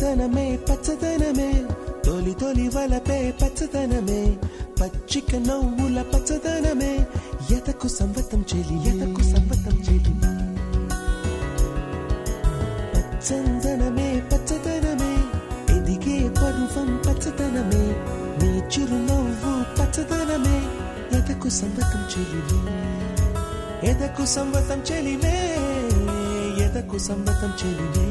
పచ్చదనమే పచ్చదనమే తొలి తొలి వలపే పచ్చదనమే పచ్చిక నవ్వుల పచ్చదనమే ఎదకు సంవతం చెలి పచ్చదనమే పచ్చదనమే ఎదిగే పరువం పచ్చదనమే నీ చిరునవ్వు పచ్చదనమే ఎదకు సంవతం చెలివే ఎదకు సంవతం చెలివే ఎదకు సంవతం చెలివే